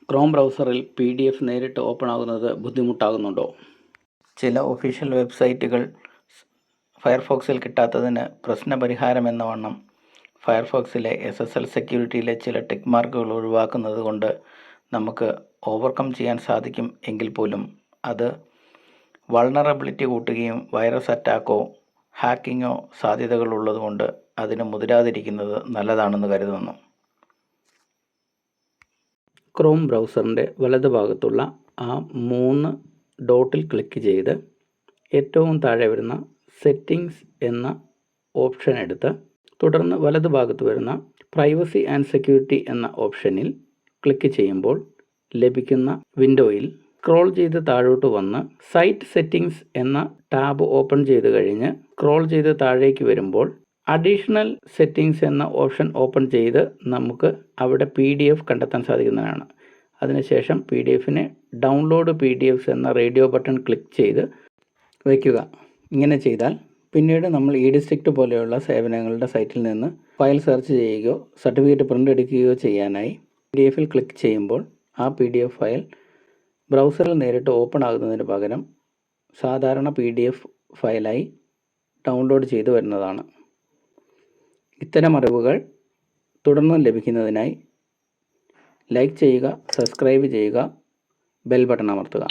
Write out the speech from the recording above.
Chrome ബ്രൗസറിൽ PDF നേരിട്ട് open ആകുന്നത് ബുദ്ധിമുട്ടാകുന്നുണ്ടോ? ചില ഒഫീഷ്യൽ വെബ്സൈറ്റുകൾ ഫയർഫോക്സിൽ കിട്ടാത്തതിന് പ്രശ്നപരിഹാരമെന്ന വണ്ണം ഫയർഫോക്സിലെ SSL സെക്യൂരിറ്റിയിലെ ചില ടിക്ക് മാർക്കുകൾ ഒഴിവാക്കുന്നത് കൊണ്ട് നമുക്ക് ഓവർകം ചെയ്യാൻ സാധിക്കും എങ്കിൽ പോലും അത് വൾണറബിലിറ്റി കൂട്ടുകയും വൈറസ് അറ്റാക്കോ ഹാക്കിങ്ങോ സാധ്യതകളുള്ളതുകൊണ്ട് അതിന് മുതിരാതിരിക്കുന്നത് നല്ലതാണെന്ന് കരുതുന്നു. ക്രോം ബ്രൗസറിൻ്റെ വലതുഭാഗത്തുള്ള ആ 3 ഡോട്ടിൽ ക്ലിക്ക് ചെയ്ത് ഏറ്റവും താഴെ വരുന്ന സെറ്റിംഗ്സ് എന്ന ഓപ്ഷൻ എടുത്ത് തുടർന്ന് വലതുഭാഗത്ത് വരുന്ന പ്രൈവസി ആൻഡ് സെക്യൂരിറ്റി എന്ന ഓപ്ഷനിൽ ക്ലിക്ക് ചെയ്യുമ്പോൾ ലഭിക്കുന്ന വിൻഡോയിൽ സ്ക്രോൾ ചെയ്ത് താഴോട്ട് വന്ന് സൈറ്റ് സെറ്റിംഗ്സ് എന്ന ടാബ് ഓപ്പൺ ചെയ്ത് കഴിഞ്ഞ് സ്ക്രോൾ ചെയ്ത് താഴേക്ക് വരുമ്പോൾ അഡീഷണൽ സെറ്റിംഗ്സ് എന്ന ഓപ്ഷൻ ഓപ്പൺ ചെയ്ത് നമുക്ക് അവിടെ PDF കണ്ടെത്താൻ സാധിക്കുന്നതാണ്. അതിനുശേഷം PDFനെ ഡൗൺലോഡ് PDFs എന്ന റേഡിയോ ബട്ടൺ ക്ലിക്ക് ചെയ്ത് വയ്ക്കുക. ഇങ്ങനെ ചെയ്താൽ പിന്നീട് നമ്മൾ eDistrict പോലെയുള്ള സേവനങ്ങളുടെ സൈറ്റിൽ നിന്ന് ഫയൽ സെർച്ച് ചെയ്യുകയോ സർട്ടിഫിക്കറ്റ് പ്രിൻ്റ് എടുക്കുകയോ ചെയ്യാനായി PDFൽ ക്ലിക്ക് ചെയ്യുമ്പോൾ ആ PDF ഫയൽ ബ്രൗസറിൽ നേരിട്ട് ഓപ്പൺ ആകുന്നതിന് പകരം സാധാരണ PDF ഫയലായി ഡൗൺലോഡ് ചെയ്ത് വരുന്നതാണ്. ഇത്തരം അറിവുകൾ തുടർന്നും ലഭിക്കുന്നതിനായി ലൈക്ക് ചെയ്യുക, സബ്സ്ക്രൈബ് ചെയ്യുക, ബെൽ ബട്ടൺ അമർത്തുക.